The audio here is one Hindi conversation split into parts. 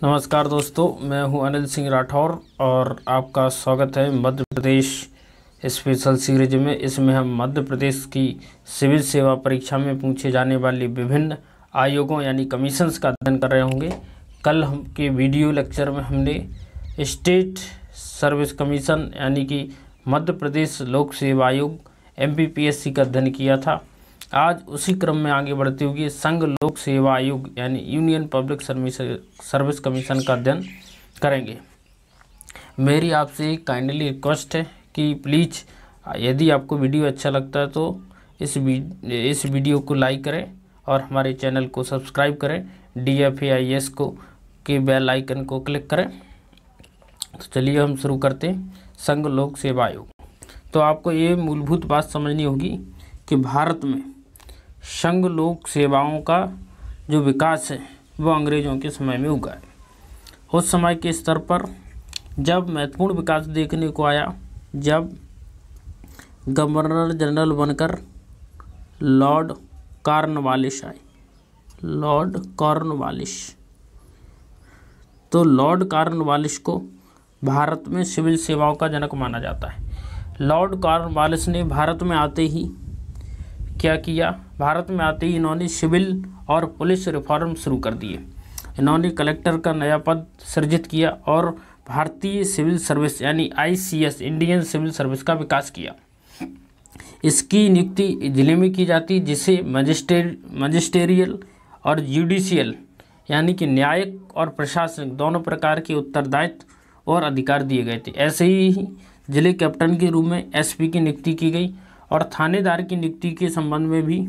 नमस्कार दोस्तों, मैं हूं अनिल सिंह राठौर और आपका स्वागत है मध्य प्रदेश स्पेशल सीरीज में। इसमें हम मध्य प्रदेश की सिविल सेवा परीक्षा में पूछे जाने वाली विभिन्न आयोगों यानी कमीशंस का अध्ययन कर रहे होंगे। कल हम के वीडियो लेक्चर में हमने स्टेट सर्विस कमीशन यानी कि मध्य प्रदेश लोक सेवा आयोग MPPSC का अध्ययन किया था। आज उसी क्रम में आगे बढ़ते हुए संघ लोक सेवा आयोग यानी यूनियन पब्लिक सर्विस कमीशन का अध्ययन करेंगे। मेरी आपसे काइंडली रिक्वेस्ट है कि प्लीज़ यदि आपको वीडियो अच्छा लगता है तो इस वीडियो को लाइक करें और हमारे चैनल को सब्सक्राइब करें। DFAIS को के बेल आइकन को क्लिक करें। तो चलिए हम शुरू करते हैं। संघ लोक सेवा आयोग। तो आपको ये मूलभूत बात समझनी होगी कि भारत में संघ लोक सेवाओं का जो विकास है वो अंग्रेज़ों के समय में हुआ है। उस समय के स्तर पर जब महत्वपूर्ण विकास देखने को आया, जब गवर्नर जनरल बनकर लॉर्ड कॉर्नवालिस आए। लॉर्ड कॉर्नवालिस, तो लॉर्ड कॉर्नवालिस को भारत में सिविल सेवाओं का जनक माना जाता है। लॉर्ड कॉर्नवालिस ने भारत में आते ही क्या किया? भारत में आते ही इन्होंने सिविल और पुलिस रिफॉर्म शुरू कर दिए। इन्होंने कलेक्टर का नया पद सृजित किया और भारतीय सिविल सर्विस यानी ICS इंडियन सिविल सर्विस का विकास किया। इसकी नियुक्ति जिले में की जाती, जिसे मजिस्टेरियल और जुडिशियल यानी कि न्यायिक और प्रशासनिक दोनों प्रकार के उत्तरदायित्व और अधिकार दिए गए थे। ऐसे ही जिले कैप्टन के रूप में SP की नियुक्ति की गई और थानेदार की नियुक्ति के संबंध में भी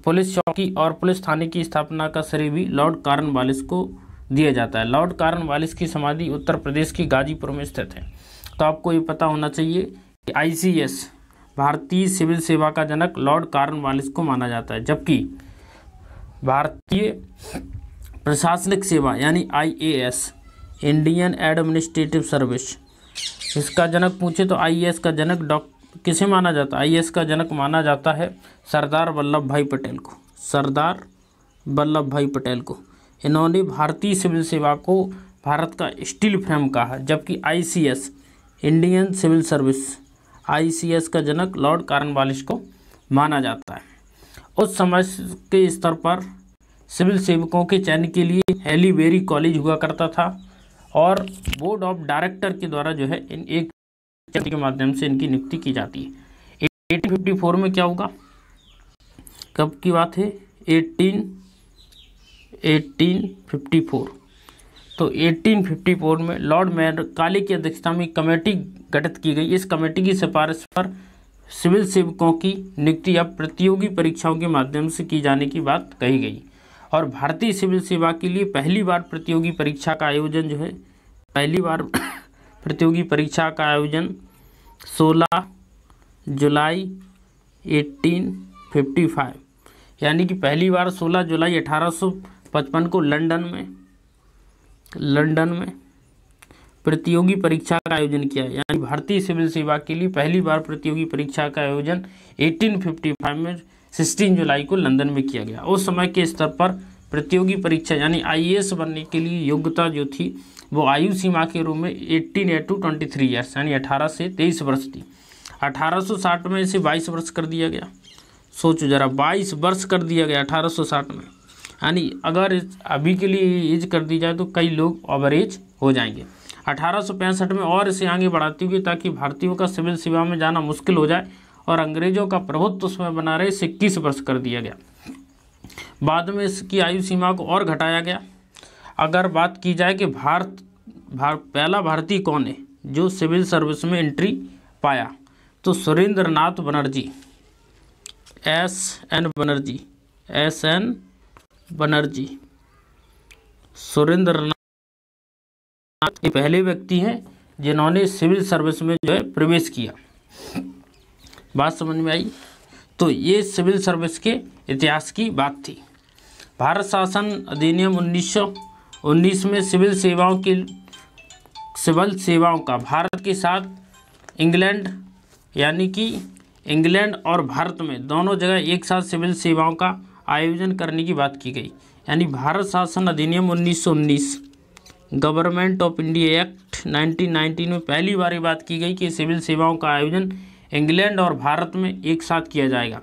पुलिस चौकी और पुलिस थाने की स्थापना का श्रेय भी लॉर्ड कॉर्नवालिस को दिया जाता है। लॉर्ड कॉर्नवालिस की समाधि उत्तर प्रदेश के गाजीपुर में स्थित है। तो आपको ये पता होना चाहिए कि ICS भारतीय सिविल सेवा का जनक लॉर्ड कॉर्नवालिस को माना जाता है, जबकि भारतीय प्रशासनिक सेवा यानी IAS इंडियन एडमिनिस्ट्रेटिव सर्विस, इसका जनक पूछे तो IAS का जनक किसे माना जाता है? IAS का जनक माना जाता है सरदार वल्लभ भाई पटेल को। सरदार वल्लभ भाई पटेल को। इन्होंने भारतीय सिविल सेवा को भारत का स्टील फ्रेम कहा, जबकि ICS Indian civil service ICS का जनक लॉर्ड कॉर्नवालिस को माना जाता है। उस समय के स्तर पर सिविल सेवकों के चयन के लिए हैलीबेरी कॉलेज हुआ करता था और बोर्ड ऑफ डायरेक्टर के द्वारा जो है एक के माध्यम से इनकी नियुक्ति की जाती है। 1854 में क्या होगा? कब की बात है? 1854। तो 1854 में लॉर्ड मैकाले की अध्यक्षता में कमेटी गठित की गई। इस कमेटी की सिफारिश पर सिविल सेवकों की नियुक्ति अब प्रतियोगी परीक्षाओं के माध्यम से की जाने की बात कही गई और भारतीय सिविल सेवा के लिए पहली बार प्रतियोगी परीक्षा का आयोजन जो है प्रतियोगी परीक्षा का आयोजन 16 जुलाई 1855 यानी कि पहली बार 16 जुलाई 1855 को लंदन में प्रतियोगी परीक्षा का आयोजन किया। यानी भारतीय सिविल सेवा के लिए पहली बार प्रतियोगी परीक्षा का आयोजन 1855 में 16 जुलाई को लंदन में किया गया। उस समय के स्तर पर प्रतियोगी परीक्षा यानी IAS बनने के लिए योग्यता जो थी वो आयु सीमा के रूप में 18 to 23 ईयर्स यानी 18 से 23 वर्ष थी। 1860 में इसे 22 वर्ष कर दिया गया। सोचो जरा, 22 वर्ष कर दिया गया 1860 में। यानी अगर अभी के लिए एज कर दी जाए तो कई लोग ओवर एज हो जाएंगे। 1865 में और इसे आगे बढ़ाते हुए ताकि भारतीयों का सिविल सेवा में जाना मुश्किल हो जाए और अंग्रेजों का प्रभुत्व उसमें बना रहे, इसे 21 वर्ष कर दिया गया। बाद में इसकी आयु सीमा को और घटाया गया। अगर बात की जाए कि पहला भारतीय कौन है जो सिविल सर्विस में एंट्री पाया, तो सुरेंद्र नाथ बनर्जी SN बनर्जी सुरेंद्र नाथ ये पहले व्यक्ति हैं जिन्होंने सिविल सर्विस में जो है प्रवेश किया। बात समझ में आई? तो ये सिविल सर्विस के इतिहास की बात थी। भारत शासन अधिनियम 1919 में सिविल सेवाओं का भारत के साथ इंग्लैंड यानी कि इंग्लैंड और भारत में दोनों जगह एक साथ सिविल सेवाओं का आयोजन करने की बात की गई। यानी भारत शासन अधिनियम 1919 गवर्नमेंट ऑफ इंडिया एक्ट 1919 में पहली बार ये बात की गई कि सिविल सेवाओं का आयोजन इंग्लैंड और भारत में एक साथ किया जाएगा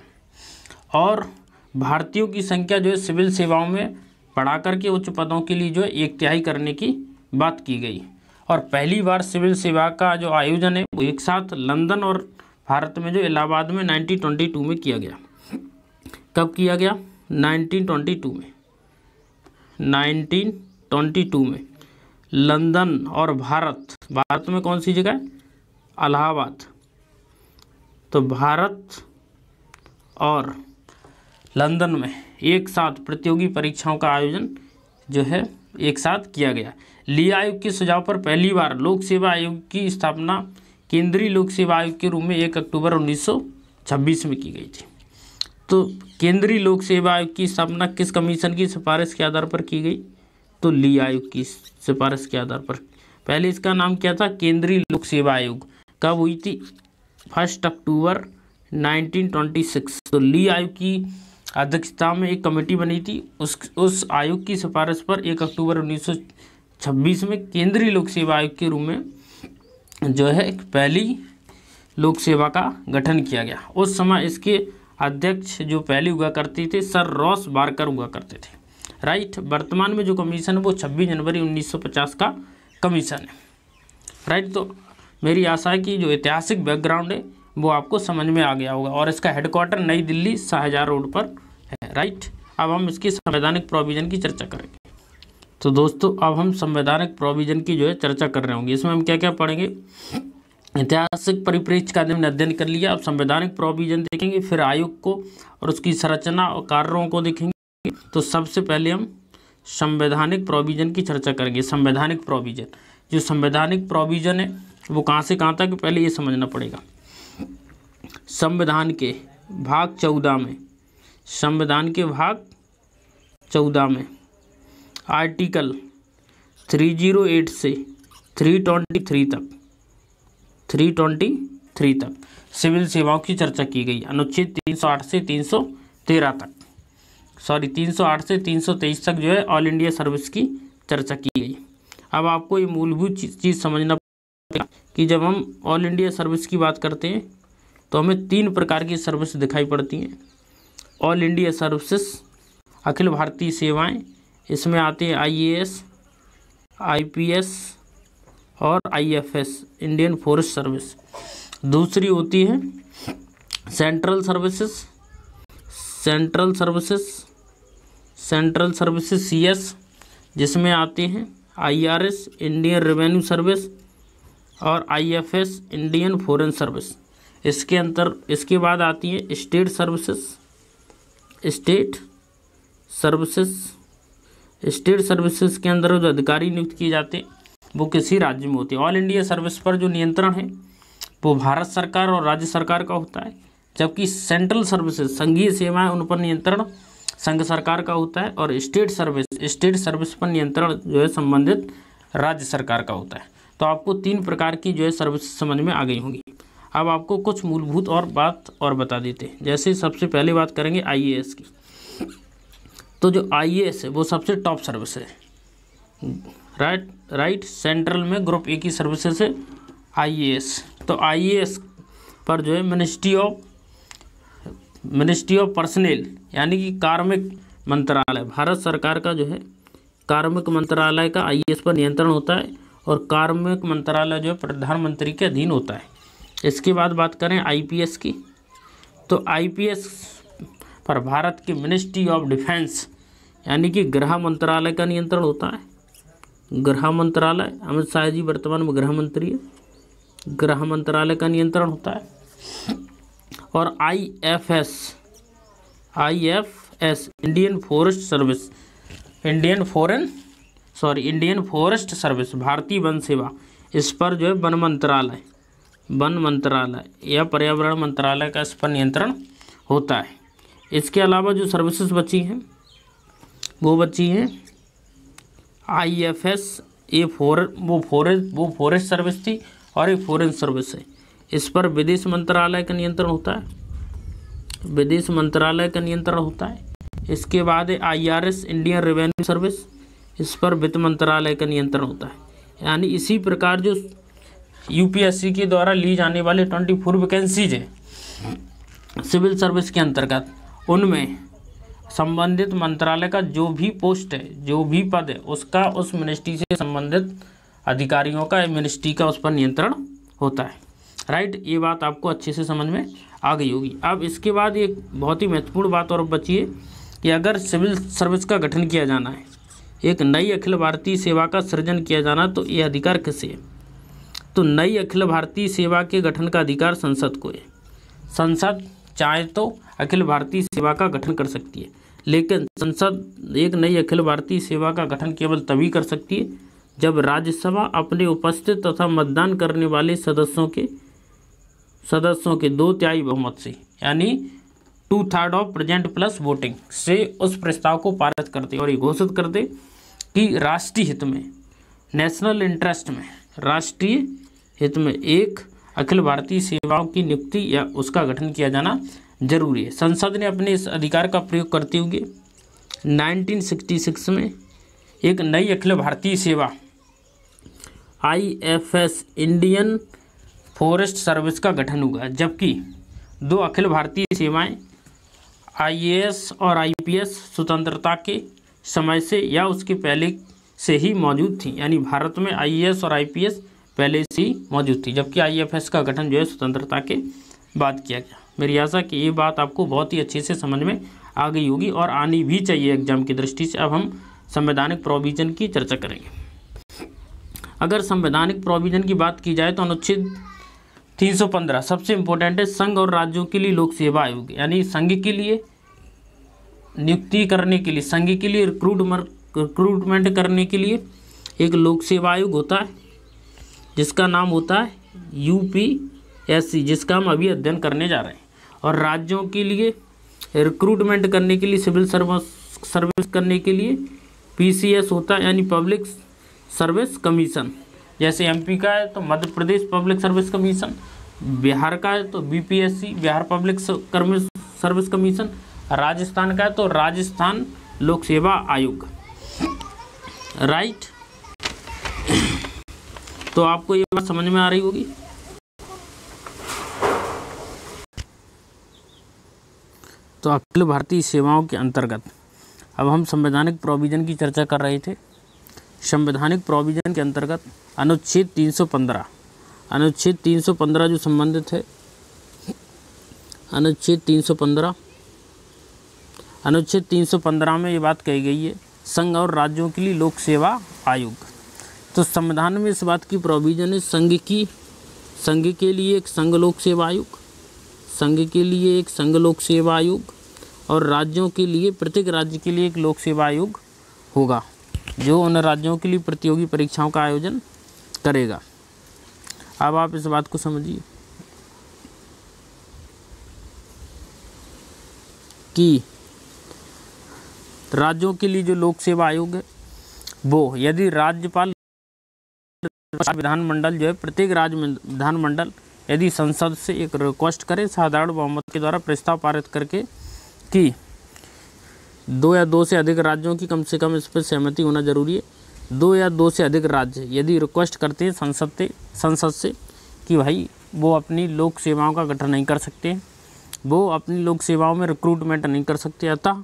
और भारतीयों की संख्या जो है सिविल सेवाओं में बढ़ा करके उच्च पदों के लिए जो है 1/3 करने की बात की गई। और पहली बार सिविल सेवा का जो आयोजन है वो एक साथ लंदन और भारत में जो इलाहाबाद में 1922 में किया गया। कब किया गया? 1922 में। 1922 में लंदन और भारत में कौन सी जगह? इलाहाबाद। तो भारत और लंदन में एक साथ प्रतियोगी परीक्षाओं का आयोजन जो है एक साथ किया गया। ली आयोग के सुझाव पर पहली बार लोक सेवा आयोग की स्थापना केंद्रीय लोक सेवा आयोग के रूप में 1 अक्टूबर 1926 में की गई थी। तो केंद्रीय लोक सेवा आयोग की स्थापना किस कमीशन की सिफारिश के आधार पर की गई? तो ली आयोग की सिफारिश के आधार पर। पहले इसका नाम क्या था? केंद्रीय लोक सेवा आयोग। कब हुई थी? 1 अक्टूबर 1926। तो ली आयोग की अध्यक्षता में एक कमेटी बनी थी। उस आयोग की सिफारिश पर 1 अक्टूबर 1926 में केंद्रीय लोक सेवा आयोग के रूप में जो है पहली लोक सेवा का गठन किया गया। उस समय इसके अध्यक्ष जो पहले हुआ करते थे सर रॉस बारकर हुआ करते थे। राइट। वर्तमान में जो कमीशन है वो 26 जनवरी 1950 का कमीशन है। राइट। तो मेरी आशा है कि जो ऐतिहासिक बैकग्राउंड है वो आपको समझ में आ गया होगा और इसका हेडक्वार्टर नई दिल्ली शाहजहां रोड पर है। राइट। अब हम इसकी संवैधानिक प्रोविज़न की चर्चा करेंगे। तो दोस्तों अब हम संवैधानिक प्रोविज़न की जो है चर्चा कर रहे होंगे। इसमें हम क्या क्या पढ़ेंगे? ऐतिहासिक परिप्रेक्ष्य का हमने अध्ययन कर लिया। अब संवैधानिक प्रोविज़न देखेंगे, फिर आयोग को और उसकी संरचना और कार्यों को देखेंगे। तो सबसे पहले हम संवैधानिक प्रोविज़न की चर्चा करेंगे। संवैधानिक प्रोविज़न, जो संवैधानिक प्रोविज़न है वो कहाँ से कहाँ तक, पहले ये समझना पड़ेगा। संविधान के भाग 14 में, संविधान के भाग 14 में आर्टिकल 308 से 323 तक सिविल सेवाओं की चर्चा की गई। अनुच्छेद 308 से 313 तक, 308 से 323 तक जो है ऑल इंडिया सर्विस की चर्चा की गई। अब आपको ये मूलभूत चीज़ समझना पड़ेगा कि जब हम ऑल इंडिया सर्विस की बात करते हैं तो हमें 3 प्रकार की सर्विस दिखाई पड़ती हैं। All India services, Akhil Bharatiya सेवाएं, इसमें आते हैं IAS, IPS और IFS, इंडियन फॉरेस्ट सर्विस। दूसरी होती है सेंट्रल सर्विसेज CS, जिसमें आते हैं IRS, इंडियन रेवेन्यू सर्विस और IFS, इंडियन फॉरेन सर्विस। इसके बाद आती है स्टेट सर्विसेज के अंदर जो अधिकारी नियुक्त किए जाते हैं वो किसी राज्य में होते हैं। ऑल इंडिया सर्विस पर जो नियंत्रण है वो भारत सरकार और राज्य सरकार का होता है, जबकि सेंट्रल सर्विसेज, संघीय सेवाएं, उन पर नियंत्रण संघ सरकार का होता है और स्टेट सर्विस पर नियंत्रण जो है संबंधित राज्य सरकार का होता है। तो आपको 3 प्रकार की जो है सर्विस समझ में आ गई होंगी। अब आपको कुछ मूलभूत और बता देते हैं। जैसे सबसे पहले बात करेंगे IAS की। तो जो IAS है वो सबसे टॉप सर्विस है। राइट। सेंट्रल में ग्रुप A की सर्विसेज है IAS। तो IAS पर जो है मिनिस्ट्री ऑफ पर्सनल यानी कि कार्मिक मंत्रालय, भारत सरकार का जो है कार्मिक मंत्रालय का IAS पर नियंत्रण होता है और कार्मिक मंत्रालय जो है प्रधानमंत्री के अधीन होता है। इसके बाद बात करें IPS की। तो IPS पर भारत के मिनिस्ट्री ऑफ डिफेंस यानी कि गृह मंत्रालय का नियंत्रण होता है। गृह मंत्रालय, अमित शाह जी वर्तमान में गृह मंत्री है, गृह मंत्रालय का नियंत्रण होता है। और IFS इंडियन फॉरेस्ट सर्विस, भारतीय वन सेवा, इस पर जो है वन मंत्रालय या पर्यावरण मंत्रालय का इस पर नियंत्रण होता है। इसके अलावा जो सर्विसेज बची हैं वो बची हैं IFS, वो फॉरेस्ट सर्विस थी और एक फॉरेन सर्विस है। इस पर विदेश मंत्रालय का नियंत्रण होता है। इसके बाद है IRS, इंडियन रेवेन्यू सर्विस, इस पर वित्त मंत्रालय का नियंत्रण होता है। यानी इसी प्रकार जो यूपीएससी के द्वारा ली जाने वाले 24 वैकेंसीज है सिविल सर्विस के अंतर्गत, उनमें संबंधित मंत्रालय का जो भी पोस्ट है, जो भी पद है, उसका उस मिनिस्ट्री से संबंधित अधिकारियों का, मिनिस्ट्री का उस पर नियंत्रण होता है। राइट, ये बात आपको अच्छे से समझ में आ गई होगी। अब इसके बाद एक बहुत ही महत्वपूर्ण बात और बची है कि अगर सिविल सर्विस का गठन किया जाना है, एक नई अखिल भारतीय सेवा का सृजन किया जाना, तो ये अधिकार किसे है? तो नई अखिल भारतीय सेवा के गठन का अधिकार संसद को है। संसद चाहे तो अखिल भारतीय सेवा का गठन कर सकती है, लेकिन संसद एक नई अखिल भारतीय सेवा का गठन केवल तभी कर सकती है जब राज्यसभा अपने उपस्थित तथा मतदान करने वाले सदस्यों के 2/3 बहुमत से, यानी 2/3 ऑफ प्रेजेंट प्लस वोटिंग से उस प्रस्ताव को पारित करते और ये घोषित करते कि राष्ट्रीय हित में, नेशनल इंटरेस्ट में, राष्ट्रीय हित में एक अखिल भारतीय सेवाओं की नियुक्ति या उसका गठन किया जाना जरूरी है। संसद ने अपने इस अधिकार का प्रयोग करते हुए 1966 में एक नई अखिल भारतीय सेवा IFS इंडियन फॉरेस्ट सर्विस का गठन हुआ, जबकि 2 अखिल भारतीय सेवाएं IAS और IPS स्वतंत्रता के समय से या उसके पहले से ही मौजूद थी। यानी भारत में IAS और IPS पहले से ही मौजूद थी, जबकि IFS का गठन जो है स्वतंत्रता के बाद किया गया। मेरी आशा कि ये बात आपको बहुत ही अच्छे से समझ में आ गई होगी और आनी भी चाहिए एग्जाम की दृष्टि से। अब हम संवैधानिक प्रोविजन की चर्चा करेंगे। अगर संवैधानिक प्रोविजन की बात की जाए तो अनुच्छेद 315 सबसे इम्पोर्टेंट है। संघ और राज्यों के लिए लोक सेवा आयोग, यानी संघ के लिए नियुक्ति करने के लिए, संघ के लिए रिक्रूटमेंट करने के लिए एक लोक सेवा आयोग होता है जिसका नाम होता है UPSC, जिसका हम अभी अध्ययन करने जा रहे हैं। और राज्यों के लिए रिक्रूटमेंट करने के लिए, सिविल सर्विस करने के लिए PCS होता है, यानी पब्लिक सर्विस कमीशन। जैसे MP का है तो Madhya Pradesh public service commission, Bihar का है तो BPSC Bihar public service commission, Rajasthan का है तो राजस्थान लोक सेवा आयोग। राइट, तो आपको ये बात समझ में आ रही होगी। तो अखिल भारतीय सेवाओं के अंतर्गत अब हम संवैधानिक प्रोविजन की चर्चा कर रहे थे। संवैधानिक प्रोविजन के अंतर्गत अनुच्छेद 315 जो संबंधित है, अनुच्छेद 315 में ये बात कही गई है, संघ और राज्यों के लिए लोक सेवा आयोग। तो संविधान में इस बात की प्रोविजन है, संघ के लिए एक संघ लोक सेवा आयोग, संघ के लिए एक संघ लोक सेवा आयोग, और राज्यों के लिए प्रत्येक राज्य के लिए एक लोक सेवा आयोग होगा जो उन राज्यों के लिए प्रतियोगी परीक्षाओं का आयोजन करेगा। अब आप इस बात को समझिए कि राज्यों के लिए जो लोक सेवा आयोग है वो, यदि राज्यपाल विधानमंडल जो है, प्रत्येक राज्य में विधानमंडल यदि संसद से एक रिक्वेस्ट करे साधारण बहुमत के द्वारा प्रस्ताव पारित करके कि 2 या 2 से अधिक राज्यों की कम से कम इस पर सहमति होना जरूरी है। 2 या 2 से अधिक राज्य यदि रिक्वेस्ट करते हैं संसद से कि भाई वो अपनी लोक सेवाओं का गठन नहीं कर सकते, वो अपनी लोक सेवाओं में रिक्रूटमेंट नहीं कर सकते, अतः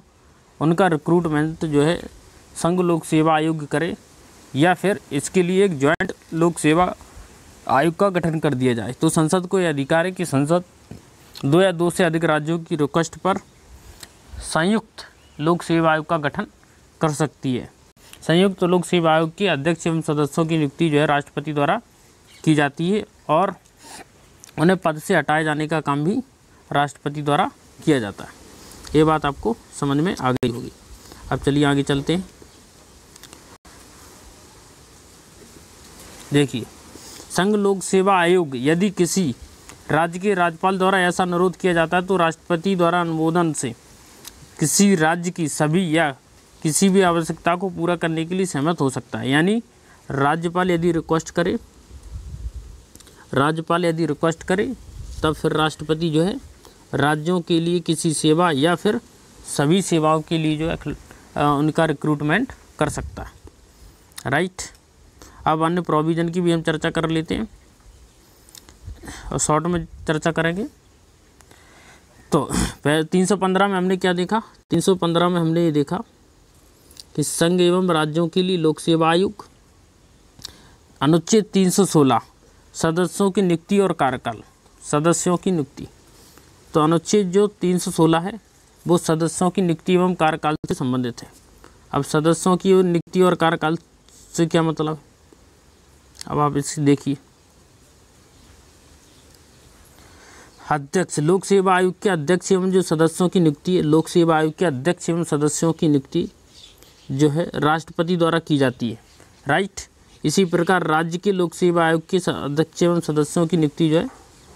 उनका रिक्रूटमेंट जो है संघ लोक सेवा आयोग करे, या फिर इसके लिए एक ज्वाइंट लोक सेवा आयोग का गठन कर दिया जाए। तो संसद को यह अधिकार है कि संसद 2 या 2 से अधिक राज्यों की रिक्वेस्ट पर संयुक्त लोक सेवा आयोग का गठन कर सकती है। संयुक्त लोक सेवा आयोग के अध्यक्ष एवं सदस्यों की नियुक्ति जो है राष्ट्रपति द्वारा की जाती है और उन्हें पद से हटाए जाने का काम भी राष्ट्रपति द्वारा किया जाता है। ये बात आपको समझ में आ गई होगी। अब चलिए आगे चलते हैं। देखिए, संघ लोक सेवा आयोग यदि किसी राज्य के राज्यपाल द्वारा ऐसा अनुरोध किया जाता है तो राष्ट्रपति द्वारा अनुमोदन से किसी राज्य की सभी या किसी भी आवश्यकता को पूरा करने के लिए सहमत हो सकता है। यानी राज्यपाल यदि रिक्वेस्ट करे तब फिर राष्ट्रपति जो है राज्यों के लिए किसी सेवा या फिर सभी सेवाओं के लिए जो है उनका रिक्रूटमेंट कर सकता है। राइट। अब अन्य प्रोविज़न की भी हम चर्चा कर लेते हैं और शॉर्ट में चर्चा करेंगे। तो 315 में हमने क्या देखा, 315 में हमने ये देखा कि संघ एवं राज्यों के लिए लोक सेवा आयोग, अनुच्छेद 316 सदस्यों की नियुक्ति और कार्यकाल, सदस्यों की नियुक्ति। तो अनुच्छेद जो 316 है वो सदस्यों की नियुक्ति एवं कार्यकाल से संबंधित है। अब सदस्यों की नियुक्ति और कार्यकाल से क्या मतलब है, अब आप इसे देखिए। अध्यक्ष, लोक सेवा आयोग के अध्यक्ष एवं जो सदस्यों की नियुक्ति है, लोक सेवा आयोग के अध्यक्ष एवं सदस्यों की नियुक्ति जो है राष्ट्रपति द्वारा की जाती है, राइट। इसी प्रकार राज्य के लोक सेवा आयोग के अध्यक्ष एवं सदस्यों की नियुक्ति जो है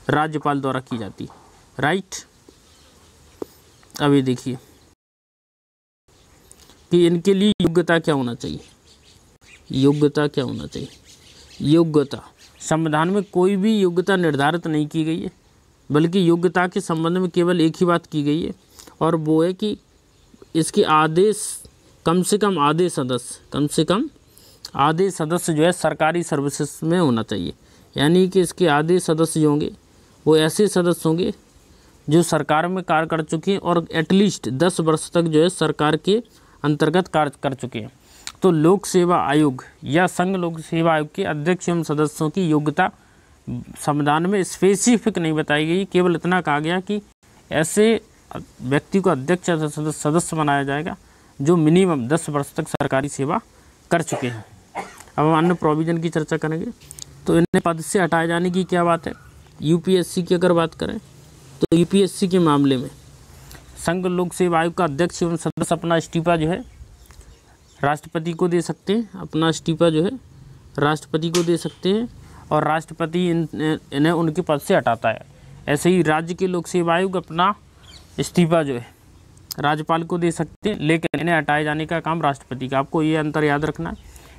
राज्यपाल द्वारा की जाती है, राइट। अब ये देखिए कि इनके लिए योग्यता क्या होना चाहिए, योग्यता क्या होना चाहिए। योग्यता, संविधान में कोई भी योग्यता निर्धारित नहीं की गई है, बल्कि योग्यता के संबंध में केवल एक ही बात की गई है, और वो है कि इसके आदेश कम से कम आधे सदस्य, कम से कम आधे सदस्य जो है सरकारी सर्विसेज में होना चाहिए। यानी कि इसके आधे सदस्य जो होंगे वो ऐसे सदस्य होंगे जो सरकार में कार्य कर चुके हैं और एटलीस्ट 10 वर्ष तक जो है सरकार के अंतर्गत कार्य कर चुके हैं। तो लोक सेवा आयोग या संघ लोक सेवा आयोग के अध्यक्ष एवं सदस्यों की योग्यता संविधान में स्पेसिफिक नहीं बताई गई, केवल इतना कहा गया कि ऐसे व्यक्ति को अध्यक्ष सदस्य बनाया जाएगा जो मिनिमम 10 वर्ष तक सरकारी सेवा कर चुके हैं। अब हम अन्य प्रोविज़न की चर्चा करेंगे। तो इन्हें पद से हटाए जाने की क्या बात है, यूपीएससी की अगर बात करें तो यूपीएससी के मामले में संघ लोक सेवा आयोग का अध्यक्ष एवं सदस्य अपना इस्तीफा जो है राष्ट्रपति को दे सकते हैं, अपना इस्तीफा जो है राष्ट्रपति को दे सकते हैं और राष्ट्रपति इन्हें उनके पद से हटाता है। ऐसे ही राज्य के लोक सेवा आयोग अपना इस्तीफा जो है राज्यपाल को दे सकते हैं, लेकिन इन्हें हटाए जाने का काम राष्ट्रपति का। आपको ये अंतर याद रखना है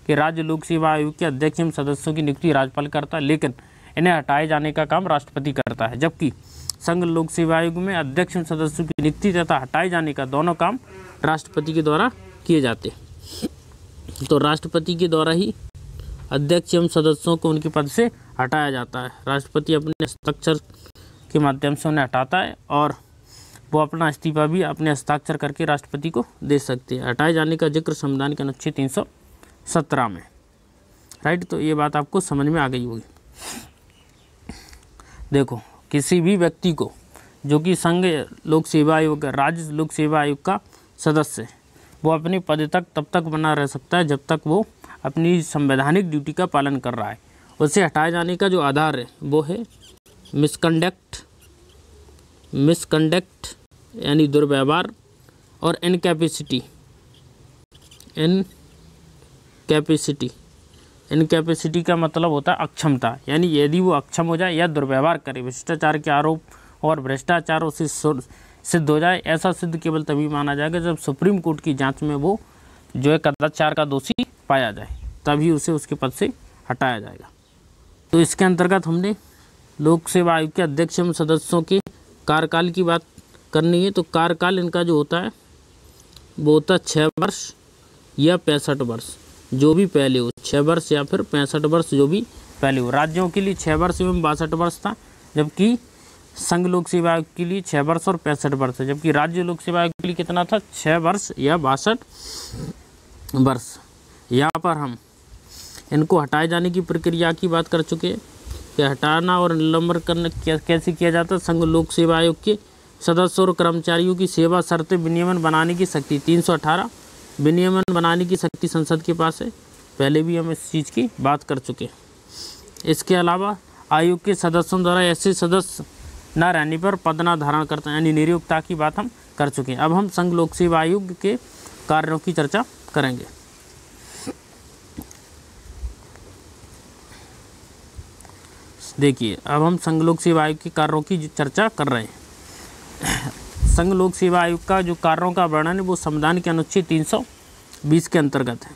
कि राज्य लोक सेवा आयोग के अध्यक्ष एवं सदस्यों की नियुक्ति राज्यपाल करता है, लेकिन इन्हें हटाए जाने का काम राष्ट्रपति करता है। जबकि संघ लोक सेवा आयोग में अध्यक्ष एवं सदस्यों की नियुक्ति तथा हटाए जाने का दोनों काम राष्ट्रपति के द्वारा किए जाते हैं। तो राष्ट्रपति के द्वारा ही अध्यक्ष एवं सदस्यों को उनके पद से हटाया जाता है। राष्ट्रपति अपने हस्ताक्षर के माध्यम से उन्हें हटाता है और वो अपना इस्तीफा भी अपने हस्ताक्षर करके राष्ट्रपति को दे सकते हैं। हटाए जाने का जिक्र संविधान के अनुच्छेद 317 में, राइट। तो ये बात आपको समझ में आ गई होगी। देखो, किसी भी व्यक्ति को जो कि संघ लोक सेवा आयोग, राज्य लोक सेवा आयोग का सदस्य है, वो अपने पद तक तब तक बना रह सकता है जब तक वो अपनी संवैधानिक ड्यूटी का पालन कर रहा है। उसे हटाए जाने का जो आधार है वो है मिसकंडक्ट यानी दुर्व्यवहार और इनकैपेसिटी का मतलब होता है अक्षमता, यानी यदि वो अक्षम हो जाए या दुर्व्यवहार करे, भ्रष्टाचार के आरोप और भ्रष्टाचार उसे सिद्ध हो जाए। ऐसा सिद्ध केवल तभी माना जाएगा जब सुप्रीम कोर्ट की जांच में वो जो है कदाचार का दोषी पाया जाए, तभी उसे उसके पद से हटाया जाएगा। तो इसके अंतर्गत हमने लोक सेवा आयोग के अध्यक्ष एवं सदस्यों के कार्यकाल की बात करनी है। तो कार्यकाल इनका जो होता है वो होता है 6 वर्ष या 65 वर्ष, जो भी पहले हो, 6 वर्ष या फिर 65 वर्ष जो भी पहले हो। राज्यों के लिए 6 वर्ष एवं 62 वर्ष था, जबकि संघ लोक सेवा आयोग के लिए 6 वर्ष और 65 वर्ष है। जबकि राज्य लोक सेवा आयोग के लिए कितना था, 6 वर्ष या 62 वर्ष। यहाँ पर हम इनको हटाए जाने की प्रक्रिया की बात कर चुके हैं कि हटाना और निलंबन करना कैसे किया जाता है। संघ लोक सेवा आयोग के सदस्यों और कर्मचारियों की सेवा शर्तें विनियमन बनाने की शक्ति 318 विनियमन बनाने की शक्ति संसद के पास है। पहले भी हम इस चीज़ की बात कर चुके हैं। इसके अलावा आयोग के सदस्यों द्वारा ऐसे सदस्य न रहने पर पद न धारण करता यानी नियोक्ता की बात हम कर चुके हैं। अब हम संघ लोक सेवा आयोग के कार्यों की चर्चा करेंगे। देखिए, अब हम संघ लोक सेवा आयोग के कार्यों की चर्चा कर रहे हैं। संघ लोक सेवा आयोग का जो कार्यों का वर्णन है वो संविधान के अनुच्छेद 320 के अंतर्गत है।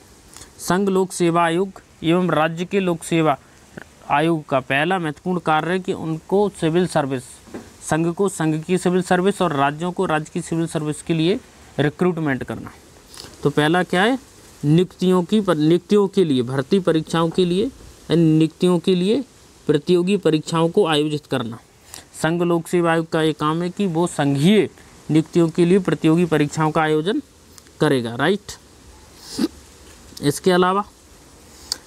संघ लोक सेवा आयोग एवं राज्य के लोक सेवा आयोग का पहला महत्वपूर्ण कार्य है कि उनको सिविल सर्विस, संघ को संघ की सिविल सर्विस और राज्यों को राज्य की सिविल सर्विस के लिए रिक्रूटमेंट करना। तो पहला क्या है नियुक्तियों के लिए, भर्ती परीक्षाओं के लिए, नियुक्तियों के लिए प्रतियोगी परीक्षाओं को आयोजित करना। संघ लोक सेवा आयोग का ये काम है कि वो संघीय नियुक्तियों के लिए प्रतियोगी परीक्षाओं का आयोजन करेगा, राइट। इसके अलावा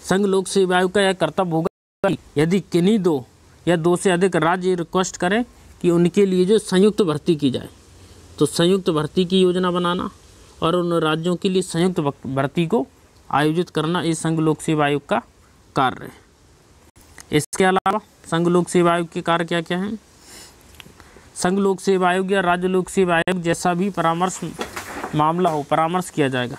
संघ लोक सेवा आयोग का यह कर्तव्य होगा कि यदि किन्हीं 2 या 2 से अधिक राज्य रिक्वेस्ट करें कि उनके लिए जो संयुक्त भर्ती की जाए, तो संयुक्त भर्ती की योजना बनाना और उन राज्यों के लिए संयुक्त भर्ती को आयोजित करना, ये संघ लोक सेवा आयोग का कार्य है। इसके अलावा संघ लोक सेवा आयोग के कार्य क्या क्या हैं? संघ लोक सेवा आयोग या राज्य लोक सेवा आयोग जैसा भी परामर्श मामला हो, परामर्श किया जाएगा।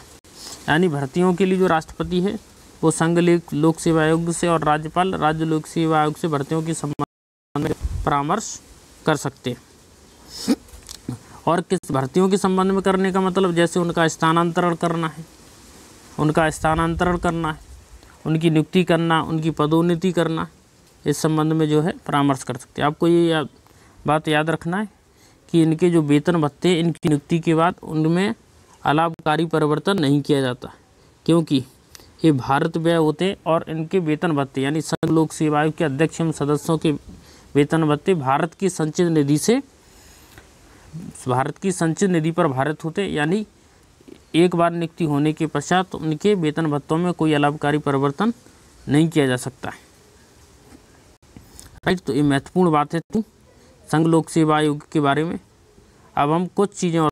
यानी भर्तियों के लिए जो राष्ट्रपति है वो संघ लोक सेवा आयोग से और राज्यपाल राज्य लोक सेवा आयोग से भर्तियों के संबंध में परामर्श कर सकते हैं। और किस भर्तियों के संबंध में करने का मतलब, जैसे उनका स्थानांतरण करना है, उनकी नियुक्ति करना, उनकी पदोन्नति करना, इस संबंध में जो है परामर्श कर सकते हैं। आपको ये बात याद रखना है कि इनके जो वेतन भत्ते, इनकी नियुक्ति के बाद उनमें अलाभकारी परिवर्तन नहीं किया जाता, क्योंकि ये भारत व्यय होते हैं और इनके वेतन भत्ते यानी संघ लोक सेवा आयोग के अध्यक्ष एवं सदस्यों के वेतन भत्ते भारत की संचित निधि पर भारत होते, यानी एक बार नियुक्ति होने के पश्चात उनके वेतन भत्तों में कोई अलाभकारी परिवर्तन नहीं किया जा सकता है, राइट। तो ये महत्वपूर्ण बातें थी संघ लोक सेवा आयोग के बारे में। अब हम कुछ चीज़ें और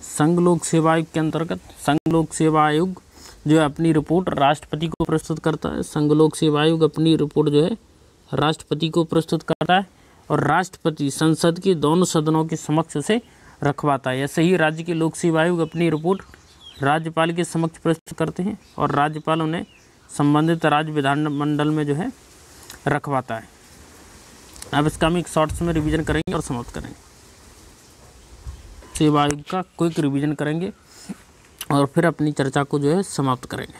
संघ लोक सेवा आयोग के अंतर्गत, संघ लोक सेवा आयोग जो है अपनी रिपोर्ट राष्ट्रपति को प्रस्तुत करता है। संघ लोक सेवा आयोग अपनी रिपोर्ट जो है राष्ट्रपति को प्रस्तुत करता है और राष्ट्रपति संसद के दोनों सदनों के समक्ष उसे रखवाता है। ऐसे ही राज्य के लोक सेवा आयोग अपनी रिपोर्ट राज्यपाल के समक्ष प्रस्तुत करते हैं और राज्यपाल उन्हें संबंधित राज्य विधानमंडल में जो है रखवाता है। अब इसका हम एक शॉर्ट्स में रिवीजन करेंगे और समाप्त करेंगे। सेवा आयोग का क्विक रिवीजन करेंगे और फिर अपनी चर्चा को जो है समाप्त करेंगे।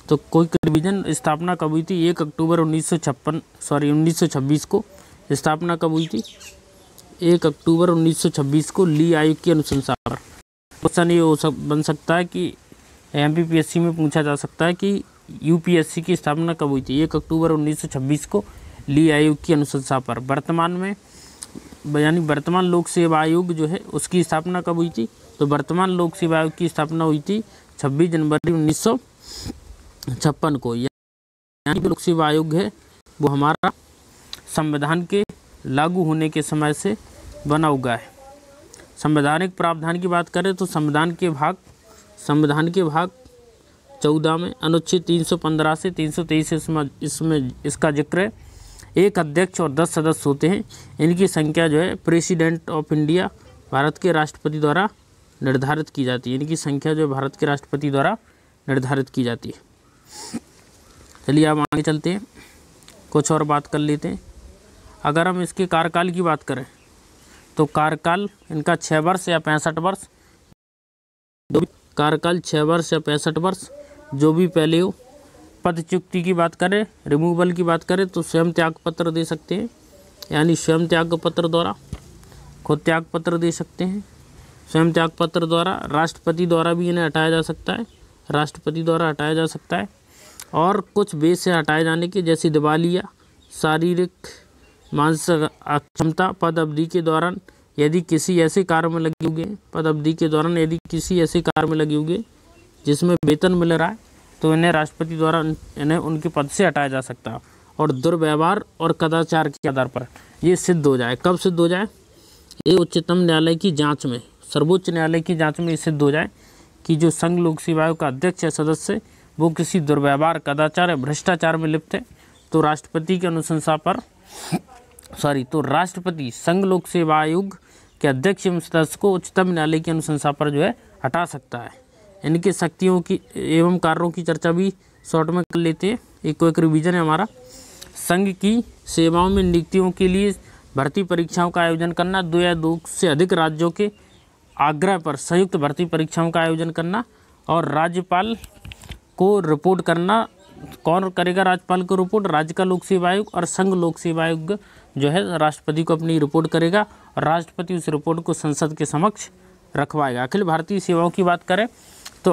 तो क्विक रिवीजन, स्थापना कब हुई थी? 1 अक्टूबर 1926 को स्थापना कब हुई थी? 1 अक्टूबर 1926 को ली आयोग की अनुशंसा पर। क्वेश्चन ये बन सकता है कि MPPSC में पूछा जा सकता है कि UPSC की स्थापना कब हुई थी? 1 अक्टूबर 1926 को ली आयोग की अनुशंसा पर। वर्तमान में यानी वर्तमान लोक सेवा आयोग जो है उसकी स्थापना कब हुई थी? तो वर्तमान लोक सेवा आयोग की स्थापना हुई थी 26 जनवरी 1956 को। यानी लोक सेवा आयोग है वो हमारा संविधान के लागू होने के समय से बना हुआ है। संवैधानिक प्रावधान की बात करें तो संविधान के भाग 14 में अनुच्छेद 315 से 323 इसमें इसका जिक्र है। एक अध्यक्ष और 10 सदस्य होते हैं। इनकी संख्या जो है प्रेसिडेंट ऑफ इंडिया भारत के राष्ट्रपति द्वारा निर्धारित की जाती है। इनकी संख्या जो भारत के राष्ट्रपति द्वारा निर्धारित की जाती है। चलिए अब आगे चलते हैं, कुछ और बात कर लेते हैं। अगर हम इसके कार्यकाल की बात करें तो कार्यकाल इनका 6 वर्ष या 65 वर्ष, कार्यकाल 6 वर्ष या 65 वर्ष जो भी पहले हो। पदच्युति की बात करें, रिमूवल की बात करें तो स्वयं त्याग पत्र दे सकते हैं, यानी स्वयं त्याग पत्र द्वारा खुद त्याग पत्र दे सकते हैं। स्वयं त्याग पत्र द्वारा राष्ट्रपति द्वारा भी इन्हें हटाया जा सकता है, राष्ट्रपति द्वारा हटाया जा सकता है। और कुछ बेस से हटाए जाने के जैसे दिवालिया, शारीरिक मानसिक अक्षमता, पद अवधि के दौरान यदि किसी ऐसे कार्य में लगे हुए, पद अवधि के दौरान यदि किसी ऐसे कार्य में लगे हुए जिसमें वेतन मिल रहा है तो इन्हें राष्ट्रपति द्वारा इन्हें उनके पद से हटाया जा सकता है। और दुर्व्यवहार और कदाचार के आधार पर ये सिद्ध हो जाए। कब सिद्ध हो जाए? ये उच्चतम न्यायालय की जांच में, सर्वोच्च न्यायालय की जांच में ये सिद्ध हो जाए कि जो संघ लोक सेवा आयोग का अध्यक्ष या सदस्य वो किसी दुर्व्यवहार, कदाचार या भ्रष्टाचार में लिप्त है, तो राष्ट्रपति की अनुशंसा पर तो राष्ट्रपति संघ लोक सेवा आयोग के अध्यक्ष एवं सदस्य को उच्चतम न्यायालय की अनुशंसा पर जो है हटा सकता है। इनके शक्तियों की एवं कार्यों की चर्चा भी शॉर्ट में कर लेते हैं। एक रिवीजन है हमारा। संघ की सेवाओं में नियुक्तियों के लिए भर्ती परीक्षाओं का आयोजन करना, 2 या 2 से अधिक राज्यों के आग्रह पर संयुक्त भर्ती परीक्षाओं का आयोजन करना और राज्यपाल को रिपोर्ट करना। कौन करेगा राज्यपाल को रिपोर्ट? राज्य का लोक सेवा आयोग और संघ लोक सेवा आयोग जो है राष्ट्रपति को अपनी रिपोर्ट करेगा और राष्ट्रपति उस रिपोर्ट को संसद के समक्ष रखवाएगा। अखिल भारतीय सेवाओं की बात करें तो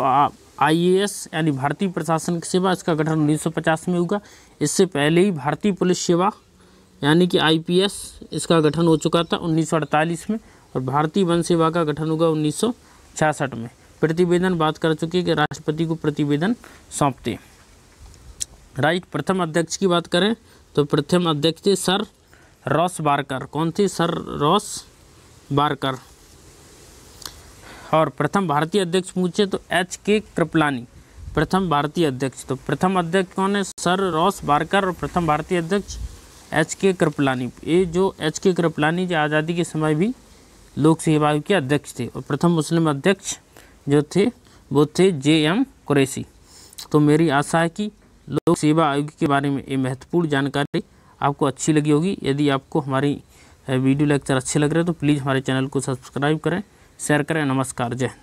IAS यानी भारतीय प्रशासनिक सेवा, इसका गठन 1950 में हुआ। इससे पहले ही भारतीय पुलिस सेवा यानी कि IPS, इसका गठन हो चुका था 1948 में। और भारतीय वन सेवा का गठन होगा 1966 में। प्रतिवेदन बात कर चुके हैं कि राष्ट्रपति को प्रतिवेदन सौंपते। राइट, प्रथम अध्यक्ष की बात करें तो प्रथम अध्यक्ष थे सर रॉस बारकर। कौन थे? Sir Ross Barker. और प्रथम भारतीय अध्यक्ष पूछे तो HK कृपलानी, प्रथम भारतीय अध्यक्ष। तो प्रथम अध्यक्ष कौन है? Sir Ross Barker. और प्रथम भारतीय अध्यक्ष HK कृपलानी। ये जो HK कृपलानी जो आज़ादी के समय भी लोक सेवा आयोग के अध्यक्ष थे। और प्रथम मुस्लिम अध्यक्ष जो थे वो थे JM कुरैशी। तो मेरी आशा है कि लोक सेवा आयोग के बारे में ये महत्वपूर्ण जानकारी आपको अच्छी लगी होगी। यदि आपको हमारी वीडियो लेक्चर अच्छे लग रहे हैं तो प्लीज़ हमारे चैनल को सब्सक्राइब करें, शेयर करें। नमस्कार, जय हिंद।